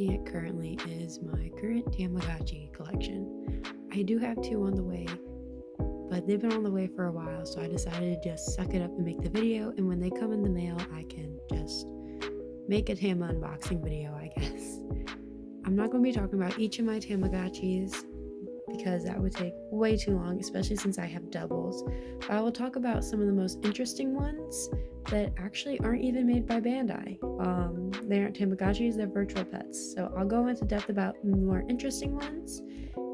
looking at currently is my current Tamagotchi collection. I do have two on the way, but they've been on the way for a while, so I decided to just suck it up and make the video, and when they come in the mail, I can just make a Tama unboxing video, I guess. I'm not going to be talking about each of my Tamagotchis because that would take way too long, especially since I have doubles. But I will talk about some of the most interesting ones that actually aren't even made by Bandai. They aren't Tamagotchis, they're virtual pets. So I'll go into depth about the more interesting ones,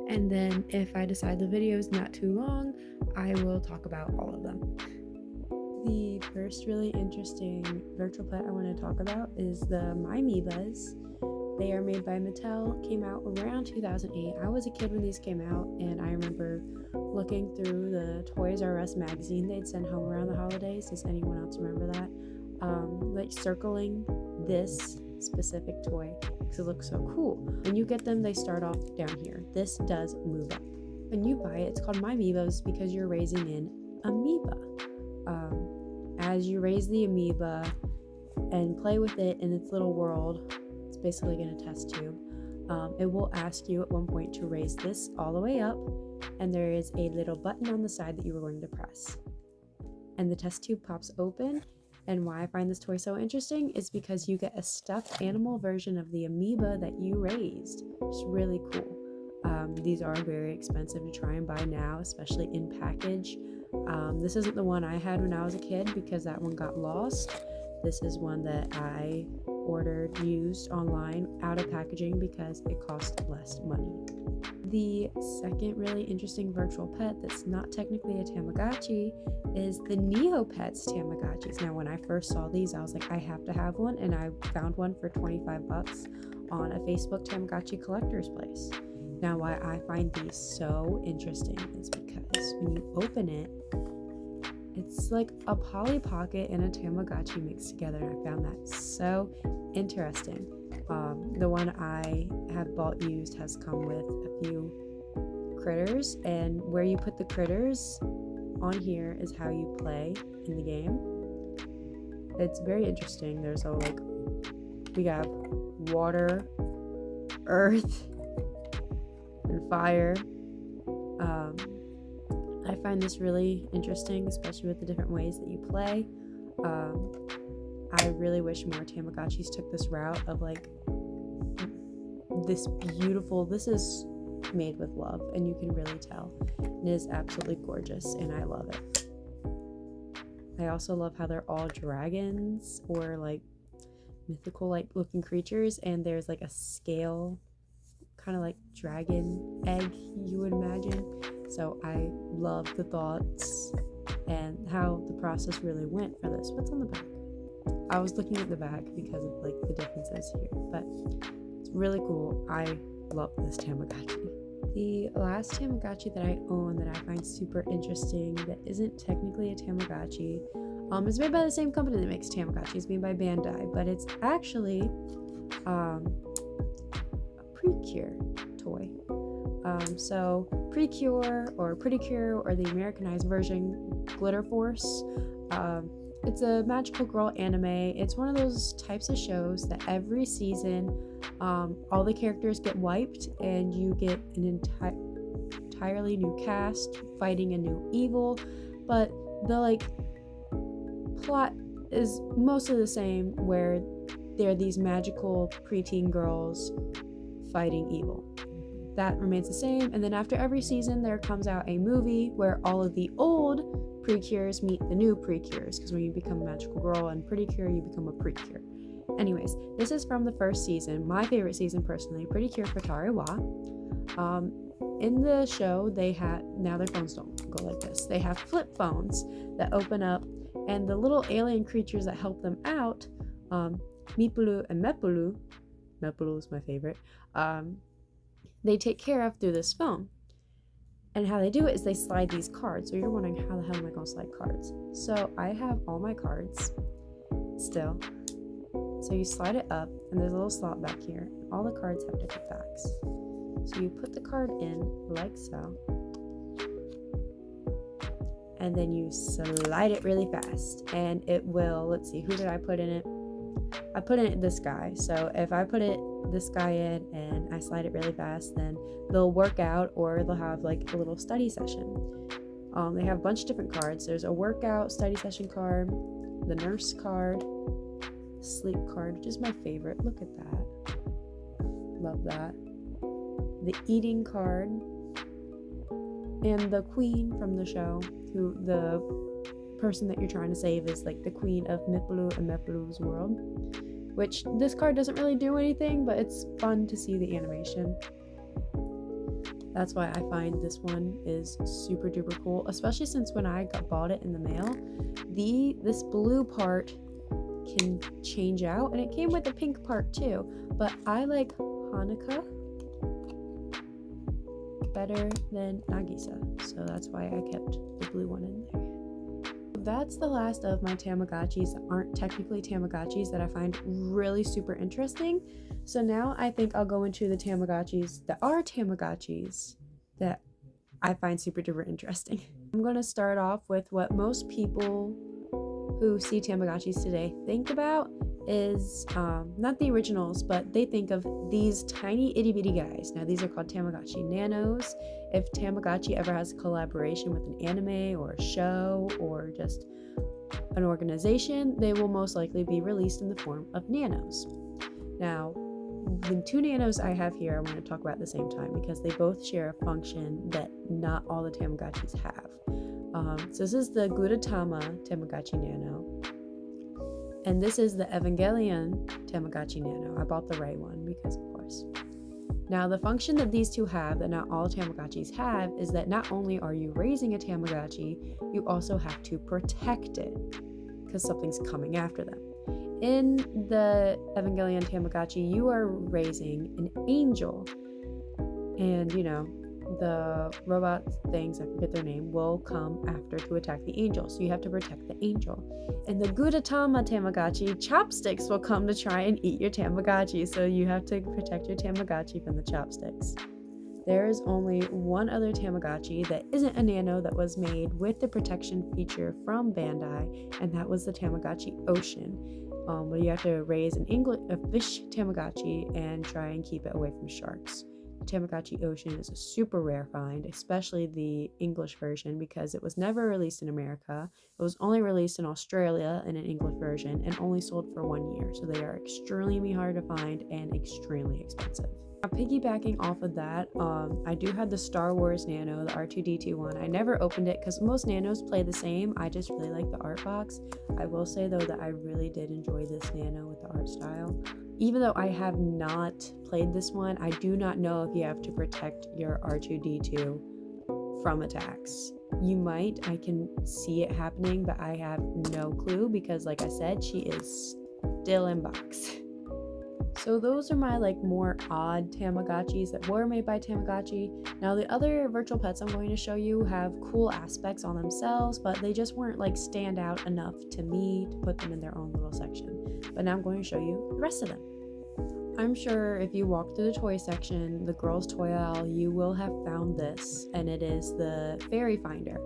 and then if I decide the video is not too long, I will talk about all of them. The first really interesting virtual pet I want to talk about is the My Amoebas. They are made by Mattel, came out around 2008. I was a kid when these came out, and I remember looking through the Toys R Us magazine they'd send home around the holidays. Does anyone else remember that? Like circling this specific toy because it looks so cool. When you get them, they start off down here. This does move up. When you buy it, it's called My Amoebas because you're raising an amoeba. As you raise the amoeba and play with it in its little world, it's basically going to test tube. It will ask you at one point to raise this all the way up, and there is a little button on the side that you are going to press. And the test tube pops open, and why I find this toy so interesting is because you get a stuffed animal version of the amoeba that you raised. It's really cool. These are very expensive to try and buy now, especially in package. This isn't the one I had when I was a kid because that one got lost. This is one that I ordered used online out of packaging because it cost less money. The second really interesting virtual pet that's not technically a Tamagotchi is the Neopets Tamagotchis. Now, when I first saw these, I was like, I have to have one, and I found one for $25 on a Facebook Tamagotchi collector's place. Now, why I find these so interesting is because when you open it, it's like a Polly Pocket and a Tamagotchi mixed together, and I found that so interesting. The one I have bought used has come with a few critters, and where you put the critters on here is how you play in the game. It's very interesting. There's we have water, earth, and fire. I find this really interesting, especially with the different ways that you play. I really wish more Tamagotchis took this route of this is made with love, and you can really tell. It is absolutely gorgeous, and I love it. I also love how they're all dragons or mythical looking creatures, and there's a scale, kind of like dragon egg you would imagine. So I love the thoughts and how the process really went for this. What's on the back? I was looking at the back because of the differences here, but it's really cool. I love this Tamagotchi. The last Tamagotchi that I own that I find super interesting that isn't technically a Tamagotchi is made by the same company that makes Tamagotchi. It's made by Bandai, but it's actually a Precure toy. So Precure or Pretty Cure or the Americanized version, Glitter Force. It's a magical girl anime. It's one of those types of shows that every season all the characters get wiped and you get an entirely new cast fighting a new evil, but the plot is mostly the same, where they're these magical preteen girls fighting evil. That remains the same, and then after every season there comes out a movie where all of the old Precures meet the new Precures, because when you become a magical girl and Pretty Cure, you become a Precure. Anyways, this is from the first season, my favorite season personally, Pretty Cure Futari wa. In the show, now their phones don't go like this. They have flip phones that open up, and the little alien creatures that help them out, Mipulu and Mepulu is my favorite, they take care of through this phone. And how they do it is they slide these cards. So you're wondering, how the hell am I going to slide cards? So I have all my cards still. So you slide it up, and there's a little slot back here. All the cards have different backs. So you put the card in like so. And then you slide it really fast. And it will, let's see, who did I put in it? I put in this guy. So if I put it this guy in and I slide it really fast, then they'll work out or they'll have like a little study session. They have a bunch of different cards. There's a workout study session card, the nurse card, sleep card, which is my favorite. Look at that. Love that. The eating card, and the queen from the show, who the person that you're trying to save is like the queen of Mipulu and Mipulu's world, which this card doesn't really do anything, but it's fun to see the animation. That's why I find this one is super duper cool, especially since when I bought it in the mail, this blue part can change out, and it came with the pink part too, but I like Hanukkah better than Nagisa, so that's why I kept the blue one in there. That's the last of my Tamagotchis that aren't technically Tamagotchis that I find really super interesting. So now I think I'll go into the Tamagotchis that are Tamagotchis that I find super duper interesting. I'm going to start off with what most people who see Tamagotchis today think about is not the originals, but they think of these tiny itty bitty guys. Now these are called Tamagotchi Nanos. If Tamagotchi ever has a collaboration with an anime or a show or just an organization, they will most likely be released in the form of Nanos. Now, the two Nanos I have here I want to talk about at the same time because they both share a function that not all the Tamagotchis have. So this is the Gudetama Tamagotchi Nano, and this is the Evangelion Tamagotchi Nano. I bought the Ray one because of course. Now the function that these two have that not all Tamagotchis have is that not only are you raising a Tamagotchi, you also have to protect it because something's coming after them. In the Evangelion Tamagotchi, you are raising an angel, and the robot things, I forget their name, will come after to attack the angel, so you have to protect the angel. And the Gudetama Tamagotchi, chopsticks will come to try and eat your Tamagotchi, so you have to protect your Tamagotchi from the chopsticks. There is only one other Tamagotchi that isn't a Nano that was made with the protection feature from Bandai, and that was the Tamagotchi Ocean, where you have to raise a fish Tamagotchi and try and keep it away from sharks. Tamagotchi Ocean is a super rare find, especially the English version, because it was never released in America. It was only released in Australia in an English version and only sold for 1 year, so they are extremely hard to find and extremely expensive. Now, piggybacking off of that, I do have the Star Wars Nano, the R2-D2 one. I never opened it because most Nanos play the same. I just really like the art box. I will say though that I really did enjoy this Nano with the art style. Even though I have not played this one, I do not know if you have to protect your R2-D2 from attacks. You might, I can see it happening, but I have no clue because like I said, she is still in box. So those are my more odd Tamagotchis that were made by Tamagotchi. Now the other virtual pets I'm going to show you have cool aspects on themselves, but they just weren't stand out enough to me to put them in their own little section. But now I'm going to show you the rest of them. I'm sure if you walk through the toy section, the girls' toy aisle, you will have found this, and it is the fairy finder.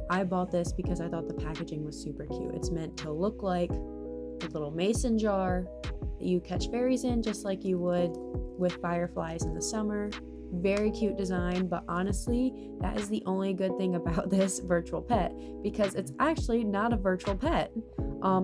I bought this because I thought the packaging was super cute. It's meant to look like a little mason jar that you catch fairies in, just like you would with fireflies in the summer. Very cute design, but honestly, that is the only good thing about this virtual pet, because it's actually not a virtual pet.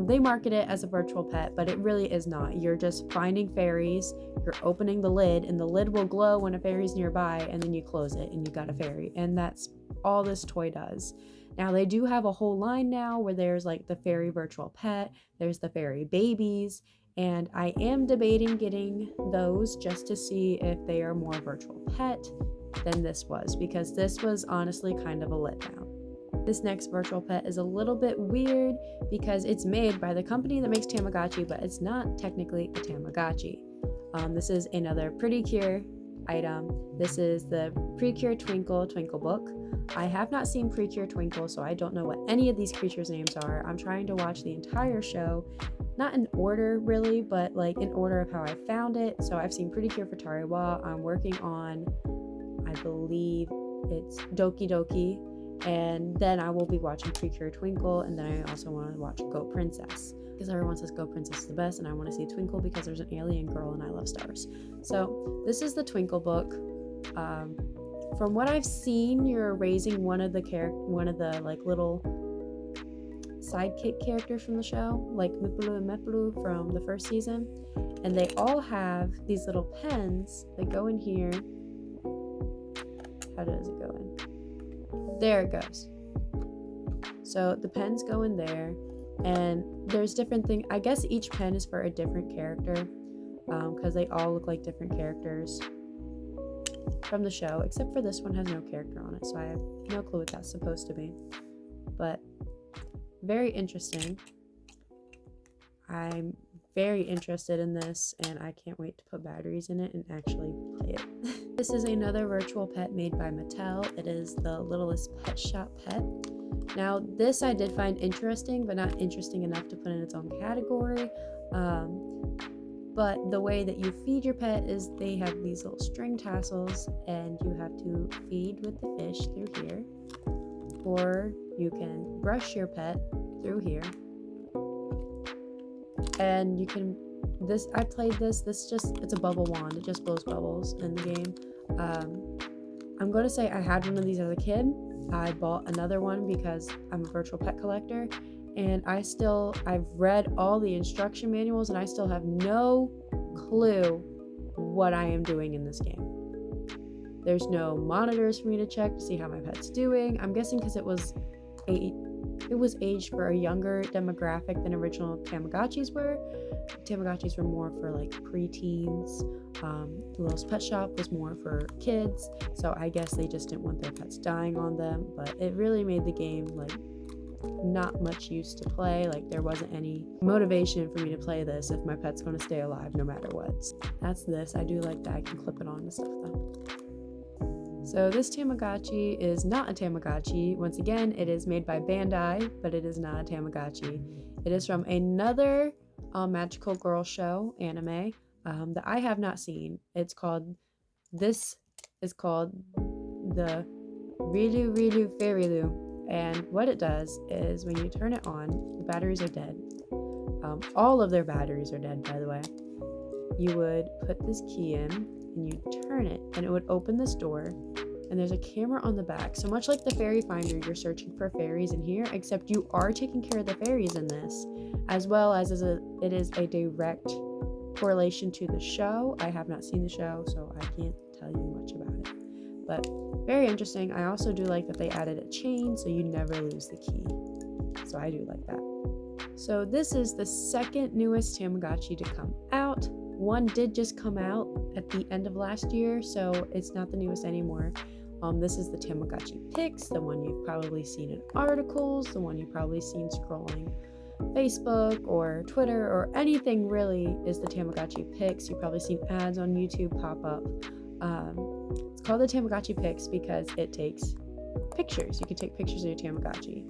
They market it as a virtual pet, but it really is not. You're just finding fairies, you're opening the lid, and the lid will glow when a fairy's nearby, and then you close it and you got a fairy, and that's all this toy does. Now they do have a whole line now where there's the fairy virtual pet, there's the fairy babies, and I am debating getting those just to see if they are more virtual pet than this was, because this was honestly kind of a letdown. This next virtual pet is a little bit weird because it's made by the company that makes Tamagotchi, but it's not technically a Tamagotchi. This is another Pretty Cure item. This is the Precure Twinkle book. I have not seen Precure Twinkle, so I don't know what any of these creatures' names are. I'm trying to watch the entire show, not in order really, but in order of how I found it. So I've seen Pretty Cure for Tariwa. I'm working on, I believe it's Doki Doki, and then I will be watching Precure Twinkle, and then I also want to watch Go Princess. because everyone says Go Princess is the best, and I want to see Twinkle because there's an alien girl and I love stars. So this is the Twinkle book. From what I've seen, you're raising one of the like little sidekick characters from the show, like Mipulu and Mepulu from the first season, and they all have these little pens that go in here. How does it go in? There it goes. So the pens go in there, and there's different things. I guess each pen is for a different character, because they all look like different characters from the show, except for this one has no character on it, so I have no clue what that's supposed to be. But very interesting. I'm very interested in this, and I can't wait to put batteries in it and actually play it. This is another virtual pet made by Mattel. It is the Littlest Pet Shop pet. Now, this I did find interesting, but not interesting enough to put in its own category. But the way that you feed your pet is they have these little string tassels, and you have to feed with the fish through here, or you can brush your pet through here. And you can, I played this it's a bubble wand. It just blows bubbles in the game. I'm going to say I had one of these as a kid. I bought another one because I'm a virtual pet collector, and I've read all the instruction manuals, and I still have no clue what I am doing in this game. There's no monitors for me to check to see how my pet's doing. I'm guessing because it was aged for a younger demographic than original Tamagotchis were. Tamagotchis were more for like preteens. Littlest Pet Shop was more for kids, so I guess they just didn't want their pets dying on them. But it really made the game like not much use to play. Like there wasn't any motivation for me to play this if my pet's going to stay alive no matter what. That's this. I do like that I can clip it on and stuff though. So this Tamagotchi is not a Tamagotchi. Once again, it is made by Bandai, but it is not a Tamagotchi. It is from another magical girl show anime that I have not seen. This is called the Rilu Rilu Fairylu. And what it does is when you turn it on, the batteries are dead. All of their batteries are dead, by the way. You would put this key in and you turn it, and it would open this door, and there's a camera on the back. So much like the fairy finder, you're searching for fairies in here, except you are taking care of the fairies in this, as well as it is a direct correlation to the show. I have not seen the show, so I can't tell you much about it, but very interesting. I also do like that they added a chain so you never lose the key, so I do like that. So this is the second newest Tamagotchi to come out. One did just come out at the end of last year, so it's not the newest anymore. This is the Tamagotchi Pics, the one you've probably seen in articles, the one you've probably seen scrolling Facebook or Twitter or anything really is the Tamagotchi Pics. You've probably seen ads on YouTube pop up. It's called the Tamagotchi Pics because it takes pictures. You can take pictures of your Tamagotchi.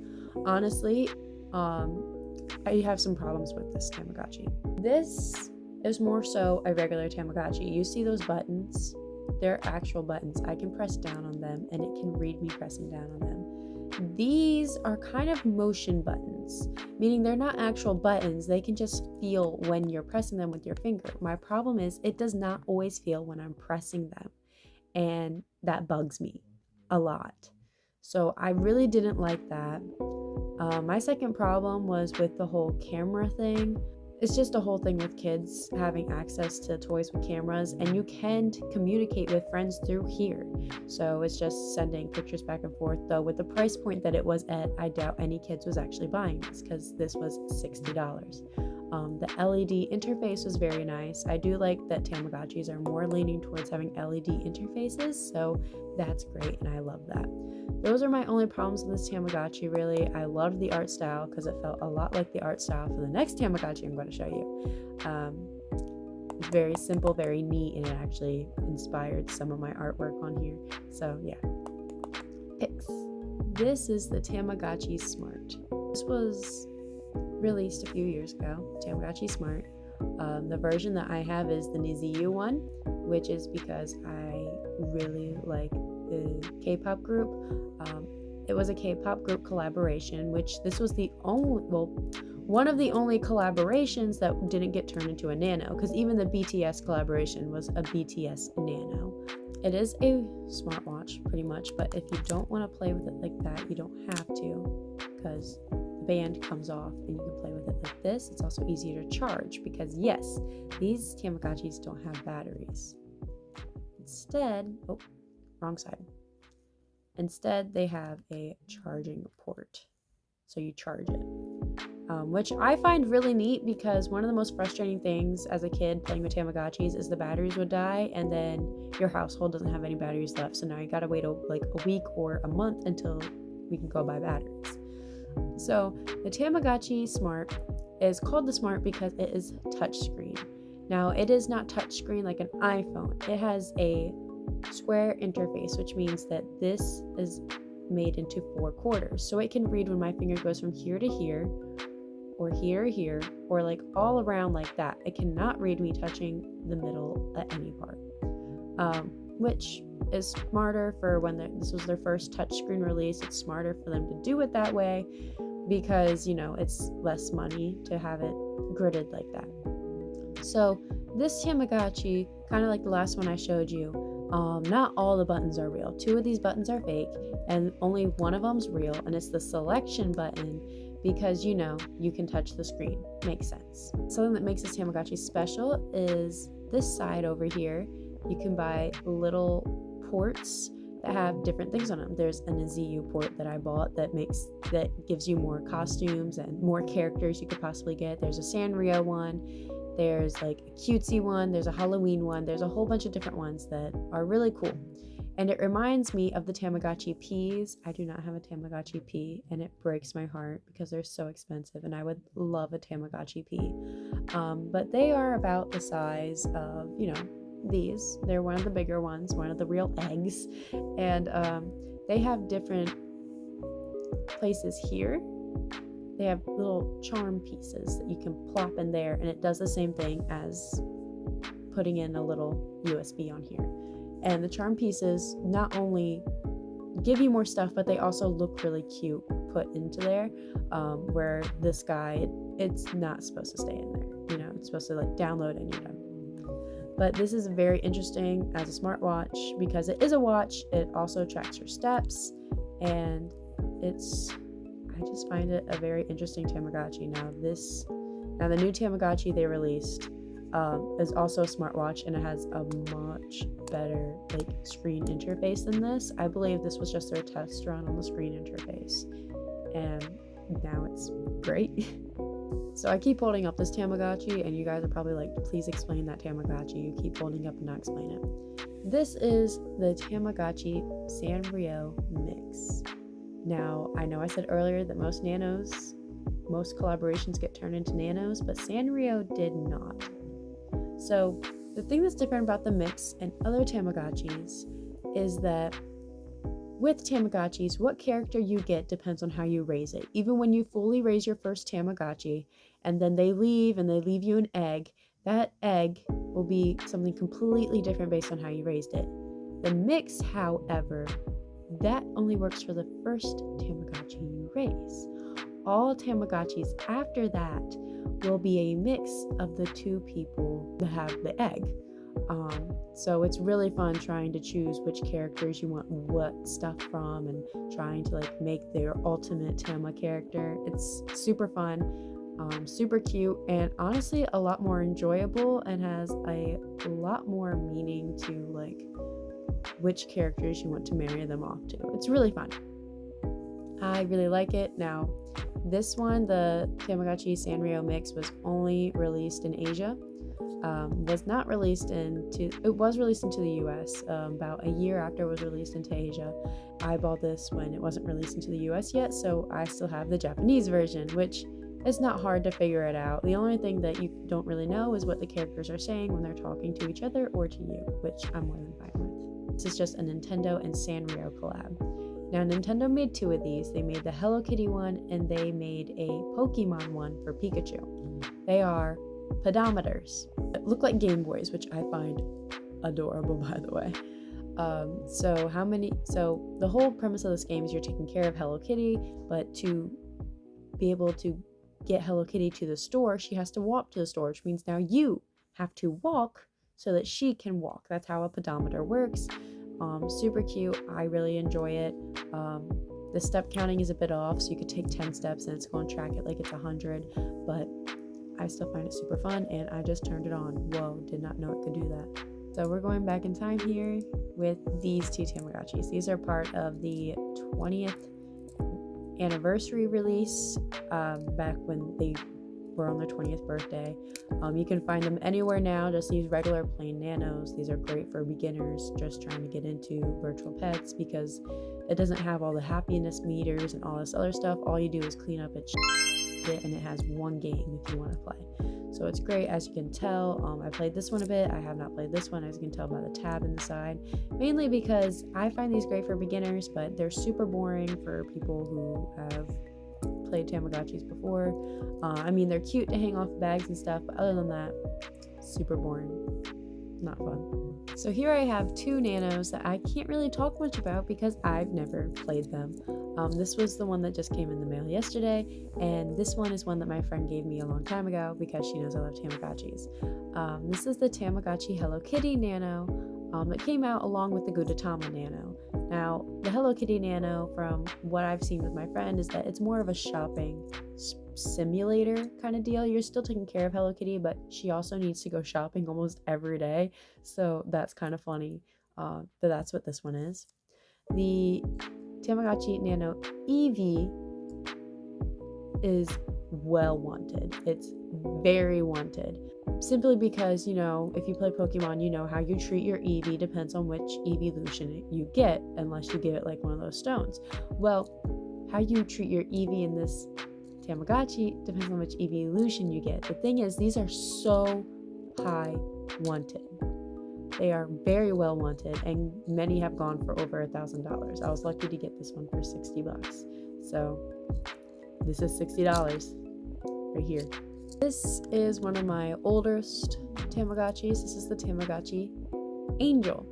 Honestly, I have some problems with this Tamagotchi. This is more so a regular Tamagotchi. You see those buttons? They're actual buttons. I can press down on them and it can read me pressing down on them. These are kind of motion buttons, meaning they're not actual buttons. They can just feel when you're pressing them with your finger. My problem is it does not always feel when I'm pressing them, and that bugs me a lot. So I really didn't like that. My second problem was with the whole camera thing. It's just a whole thing with kids having access to toys with cameras, and you can communicate with friends through here. So it's just sending pictures back and forth, though with the price point that it was at, I doubt any kids was actually buying this because this was $60. The LED interface was very nice. I do like that Tamagotchis are more leaning towards having LED interfaces, so that's great, and I love that. Those are my only problems with this Tamagotchi, really. I loved the art style because it felt a lot like the art style for the next Tamagotchi I'm going to show you. It's very simple, very neat, and it actually inspired some of my artwork on here. So yeah. Pics. This is the Tamagotchi Smart. This was released a few years ago, Tamagotchi Smart. The version that I have is the Niziu one, which is because I really like the K-pop group. It was a K-pop group collaboration, which this was the only, well, one of the only collaborations that didn't get turned into a nano, because even the BTS collaboration was a BTS nano. It is a smartwatch, pretty much, but if you don't want to play with it like that, you don't have to, because the band comes off and you can play with it like this. It's also easier to charge, because yes, these Tamagotchis don't have batteries. Instead, oh, wrong side. Instead, they have a charging port, so you charge it. Which I find really neat, because one of the most frustrating things as a kid playing with Tamagotchis is the batteries would die, and then your household doesn't have any batteries left, so now you gotta wait like a week or a month until we can go buy batteries. So the Tamagotchi Smart is called the Smart because it is touchscreen. Now, it is not touchscreen like an iPhone. It has a square interface, which means that this is made into 4 quarters, so it can read when my finger goes from here to here, or here to here, or like all around like that. It cannot read me touching the middle at any part, which is smarter for when this was their first touchscreen release. It's smarter for them to do it that way, because it's less money to have it gridded like that. So this Tamagotchi, kind of like the last one I showed you, not all the buttons are real. 2 of these buttons are fake, and only one of them's real, and it's the selection button, because you can touch the screen. Makes sense. Something that makes this Tamagotchi special is this side over here. You can buy little ports that have different things on them. There's an Aziyu port that I bought that gives you more costumes and more characters you could possibly get. There's a Sanrio one. There's like a cutesy one. There's a Halloween one. There's a whole bunch of different ones that are really cool. And it reminds me of the Tamagotchi peas. I do not have a Tamagotchi pea, and it breaks my heart because they're so expensive, and I would love a Tamagotchi pea. But they are about the size of, these. They're one of the bigger ones, one of the real eggs. And they have different places here. They have little charm pieces that you can plop in there, and it does the same thing as putting in a little USB on here. And the charm pieces not only give you more stuff, but they also look really cute put into there, where this guy, it's not supposed to stay in there. It's supposed to like download and you're done. But this is very interesting as a smartwatch, because it is a watch. It also tracks your steps, and I just find it a very interesting Tamagotchi. Now the new Tamagotchi they released is also a smartwatch, and it has a much better screen interface than this. I believe this was just their test run on the screen interface, and now it's great. So I keep holding up this Tamagotchi, and you guys are probably like, please explain that Tamagotchi. You keep holding up and not explain it. This is the Tamagotchi Sanrio Mix. Now, I know I said earlier that most collaborations get turned into nanos, but Sanrio did not. So the thing that's different about the Mix and other Tamagotchis is that with Tamagotchis, what character you get depends on how you raise it. Even when you fully raise your first Tamagotchi and then they leave you an egg, that egg will be something completely different based on how you raised it. The Mix, however, that only works for the first Tamagotchi you raise. All Tamagotchis after that will be a mix of the 2 people that have the egg. So it's really fun trying to choose which characters you want what stuff from, and trying to make their ultimate Tama character. It's super fun, super cute, and honestly a lot more enjoyable, and has a lot more meaning to which characters you want to marry them off to. It's really fun. I really like it. Now, this one, the Tamagotchi Sanrio Mix, was only released in Asia. It was released into the US about a year after it was released into Asia. I bought this when it wasn't released into the US yet, so I still have the Japanese version, which is not hard to figure it out. The only thing that you don't really know is what the characters are saying when they're talking to each other or to you, which I'm more than fine with. This is just a Nintendo and Sanrio collab. Now, Nintendo made 2 of these. They made the Hello Kitty one, and they made a Pokemon one for Pikachu. They are pedometers that look like Game Boys, which I find adorable, by the way. So the whole premise of this game is you're taking care of Hello Kitty, but to be able to get Hello Kitty to the store, she has to walk to the store, which means now you have to walk so that she can walk. That's how a pedometer works. Super cute. I really enjoy it. The step counting is a bit off, so you could take 10 steps and it's going to track it like it's 100, but I still find it super fun, and I just turned it on. Whoa, did not know it could do that. So we're going back in time here with these two Tamagotchis. These are part of the 20th anniversary release, back when they were on their 20th birthday. You can find them anywhere now, just these regular plain nanos. These are great for beginners just trying to get into virtual pets, because it doesn't have all the happiness meters and all this other stuff. All you do is clean up its shit, and it has one game if you want to play. So it's great. As you can tell, I played this one a bit. I have not played this one, as you can tell by the tab in the side, mainly because I find these great for beginners, but they're super boring for people who have played Tamagotchis before. I mean, they're cute to hang off bags and stuff, but other than that, super boring. Not fun. So here I have two nanos that I can't really talk much about because I've never played them. This was the one that just came in the mail yesterday, and this one is one that my friend gave me a long time ago because she knows I love Tamagotchis. This is the Tamagotchi Hello Kitty Nano that came out along with the Gudetama Nano. Now, the Hello Kitty Nano, from what I've seen with my friend, is that it's more of a shopping simulator kind of deal. You're still taking care of Hello Kitty, but she also needs to go shopping almost every day, so that's kind of funny. But that's what this one is. The Tamagotchi Nano Eevee is well wanted. It's very wanted. Simply because, you know, if you play Pokemon, you know how you treat your Eevee depends on which evolution you get, unless you give it like one of those stones. Well, how you treat your Eevee in this Tamagotchi depends on which evolution you get. The thing is, these are so high wanted. They are very well wanted, and many have gone for over $1,000. I was lucky to get this one for $60. So this is $60 right here. This is one of my oldest Tamagotchis. This is the Tamagotchi Angel.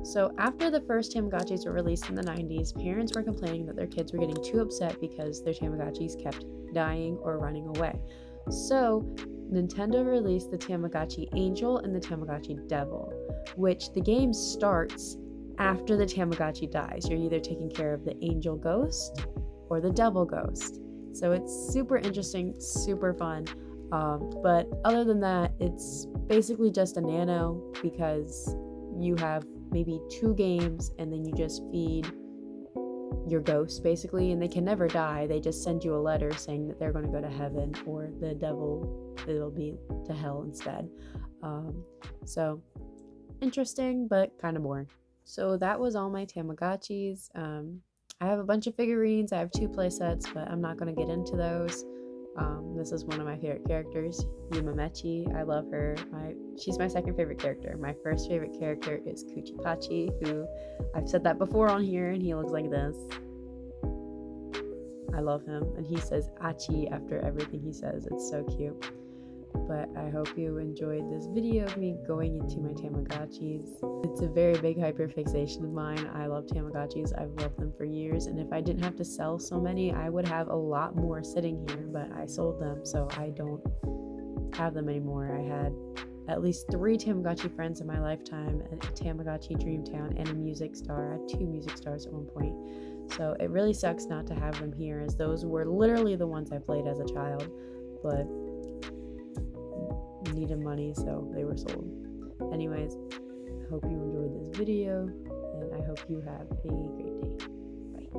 So after the first Tamagotchis were released in the 90s, parents were complaining that their kids were getting too upset because their Tamagotchis kept dying or running away. So Nintendo released the Tamagotchi Angel and the Tamagotchi Devil, which the game starts after the Tamagotchi dies. You're either taking care of the Angel Ghost or the Devil Ghost. So it's super interesting, super fun. But other than that, it's basically just a nano, because you have maybe 2 games and then you just feed your ghosts basically, and they can never die. They just send you a letter saying that they're going to go to heaven, or the devil, it'll be to hell instead. So interesting, but kind of boring. So that was all my Tamagotchis. I have a bunch of figurines. I have 2 play sets, but I'm not going to get into those. This is one of my favorite characters, Yumamechi. I love her. She's my second favorite character. My first favorite character is Kuchipachi, who I've said that before on here, and he looks like this. I love him, and he says Achi after everything he says. It's so cute. But I hope you enjoyed this video of me going into my Tamagotchis. It's a very big hyperfixation of mine. I love Tamagotchis. I've loved them for years, and if I didn't have to sell so many, I would have a lot more sitting here, but I sold them, so I don't have them anymore. I had at least 3 Tamagotchi friends in my lifetime, a Tamagotchi Dreamtown, and a Music Star. I had 2 Music Stars at one point. So it really sucks not to have them here, as those were literally the ones I played as a child, but needed money, so they were sold. Anyways, I hope you enjoyed this video, and I hope you have a great day. Bye.